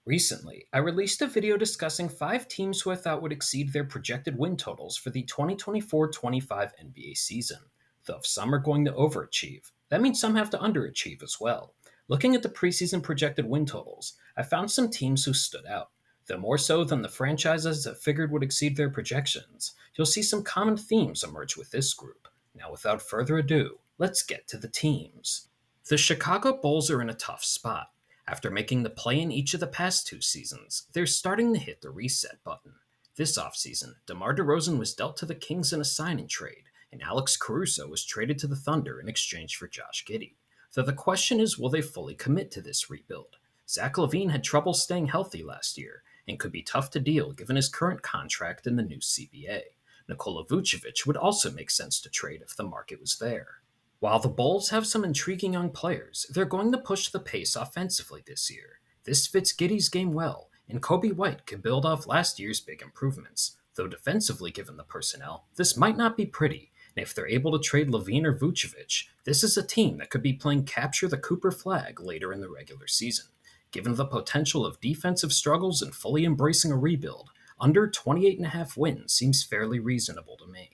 Recently, I released a video discussing 5 teams who I thought would exceed their projected win totals for the 2024-25 NBA season. Though if some are going to overachieve, that means some have to underachieve as well. Looking at the preseason projected win totals, I found some teams who stood out. Though more so than the franchises that figured would exceed their projections, you'll see some common themes emerge with this group. Now, without further ado, let's get to the teams. The Chicago Bulls are in a tough spot. After making the play in each of the past 2 seasons, they're starting to hit the reset button. This offseason, DeMar DeRozan was dealt to the Kings in a signing trade, and Alex Caruso was traded to the Thunder in exchange for Josh Giddey. So the question is, will they fully commit to this rebuild? Zach LaVine had trouble staying healthy last year, and could be tough to deal given his current contract in the new CBA. Nikola Vucevic would also make sense to trade if the market was there. While the Bulls have some intriguing young players, they're going to push the pace offensively this year. This fits Giddey's game well, and Kobe White can build off last year's big improvements. Though defensively, given the personnel, this might not be pretty, and if they're able to trade Levine or Vucevic, this is a team that could be playing capture the Cooper flag later in the regular season. Given the potential of defensive struggles and fully embracing a rebuild, under 28.5 wins seems fairly reasonable to me.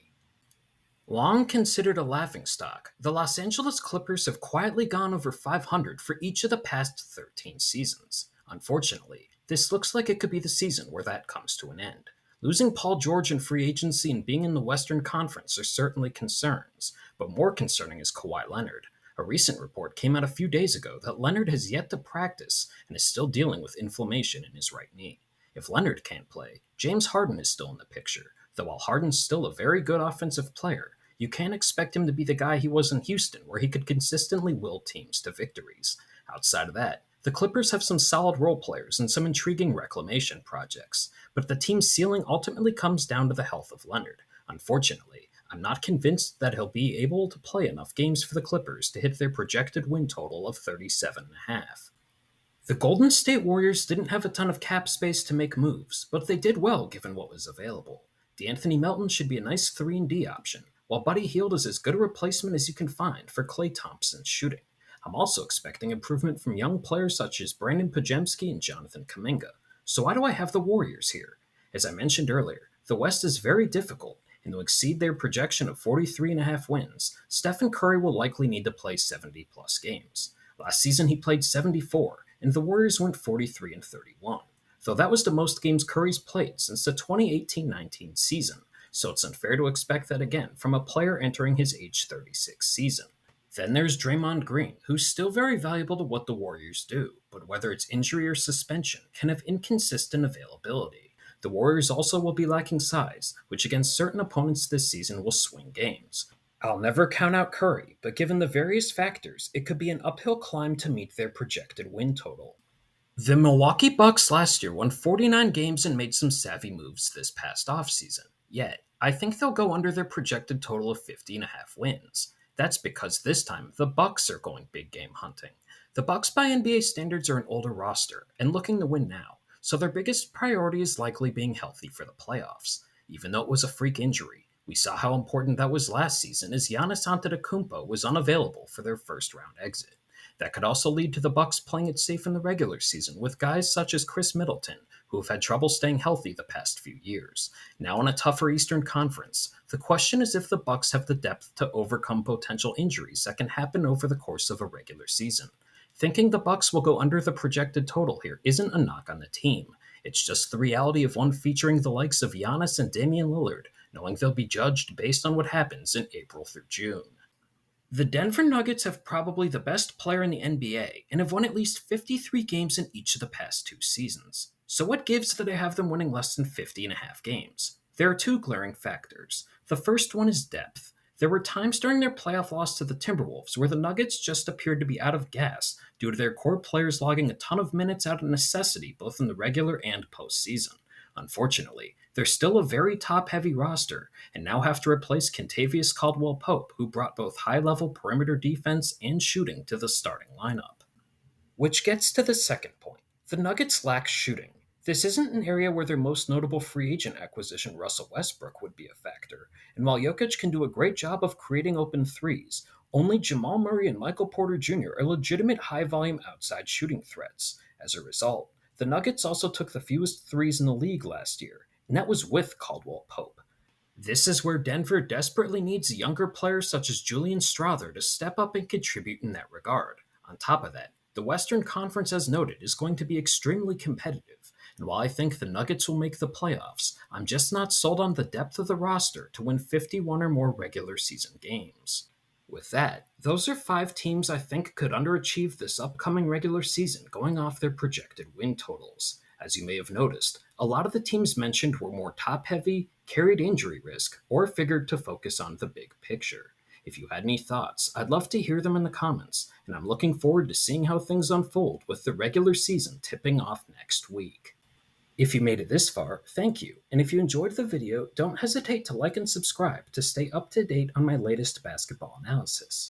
Long considered a laughingstock, the Los Angeles Clippers have quietly gone over 500 for each of the past 13 seasons. Unfortunately, this looks like it could be the season where that comes to an end. Losing Paul George in free agency and being in the Western Conference are certainly concerns, but more concerning is Kawhi Leonard. A recent report came out a few days ago that Leonard has yet to practice and is still dealing with inflammation in his right knee. If Leonard can't play, James Harden is still in the picture, though while Harden's still a very good offensive player, you can't expect him to be the guy he was in Houston, where he could consistently will teams to victories. Outside of that, the Clippers have some solid role players and some intriguing reclamation projects, but the team's ceiling ultimately comes down to the health of Leonard. Unfortunately, I'm not convinced that he'll be able to play enough games for the Clippers to hit their projected win total of 37.5. The Golden State Warriors didn't have a ton of cap space to make moves, but they did well given what was available. DeAnthony Melton should be a nice 3-and-D option, while Buddy Hield is as good a replacement as you can find for Klay Thompson's shooting. I'm also expecting improvement from young players such as Brandon Pajemski and Jonathan Kuminga. So why do I have the Warriors here? As I mentioned earlier, the West is very difficult, and to exceed their projection of 43.5 wins, Stephen Curry will likely need to play 70-plus games. Last season he played 74, and the Warriors went 43-31, though that was the most games Curry's played since the 2018-19 season, so it's unfair to expect that again from a player entering his age 36 season. Then there's Draymond Green, who's still very valuable to what the Warriors do, but whether it's injury or suspension can have inconsistent availability. The Warriors also will be lacking size, which against certain opponents this season will swing games. I'll never count out Curry, but given the various factors, it could be an uphill climb to meet their projected win total. The Milwaukee Bucks last year won 49 games and made some savvy moves this past offseason. Yet, I think they'll go under their projected total of 50.5 wins. That's because this time the Bucks are going big game hunting. The Bucks by NBA standards are an older roster and looking to win now, so their biggest priority is likely being healthy for the playoffs. Even though it was a freak injury, we saw how important that was last season as Giannis Antetokounmpo was unavailable for their first round exit. That could also lead to the Bucks playing it safe in the regular season with guys such as Chris Middleton, who have had trouble staying healthy the past few years. Now in a tougher Eastern Conference, the question is if the Bucks have the depth to overcome potential injuries that can happen over the course of a regular season. Thinking the Bucks will go under the projected total here isn't a knock on the team. It's just the reality of one featuring the likes of Giannis and Damian Lillard, knowing they'll be judged based on what happens in April through June. The Denver Nuggets have probably the best player in the NBA and have won at least 53 games in each of the past 2 seasons. So what gives that I have them winning less than 50.5 games? There are two glaring factors. The first one is depth. There were times during their playoff loss to the Timberwolves where the Nuggets just appeared to be out of gas due to their core players logging a ton of minutes out of necessity both in the regular and postseason. Unfortunately, they're still a very top-heavy roster, and now have to replace Kentavious Caldwell-Pope, who brought both high-level perimeter defense and shooting to the starting lineup. Which gets to the second point. The Nuggets lack shooting. This isn't an area where their most notable free agent acquisition, Russell Westbrook, would be a factor, and while Jokic can do a great job of creating open threes, only Jamal Murray and Michael Porter Jr. are legitimate high-volume outside shooting threats. As a result, The Nuggets also took the fewest threes in the league last year, and that was with Caldwell Pope. This is where Denver desperately needs younger players such as Julian Strawther to step up and contribute in that regard. On top of that, the Western Conference, as noted, is going to be extremely competitive, and while I think the Nuggets will make the playoffs, I'm just not sold on the depth of the roster to win 51 or more regular season games. With that, those are 5 teams I think could underachieve this upcoming regular season going off their projected win totals. As you may have noticed, a lot of the teams mentioned were more top heavy, carried injury risk, or figured to focus on the big picture. If you had any thoughts, I'd love to hear them in the comments, and I'm looking forward to seeing how things unfold with the regular season tipping off next week. If you made it this far, thank you, and if you enjoyed the video, don't hesitate to like and subscribe to stay up to date on my latest basketball analysis.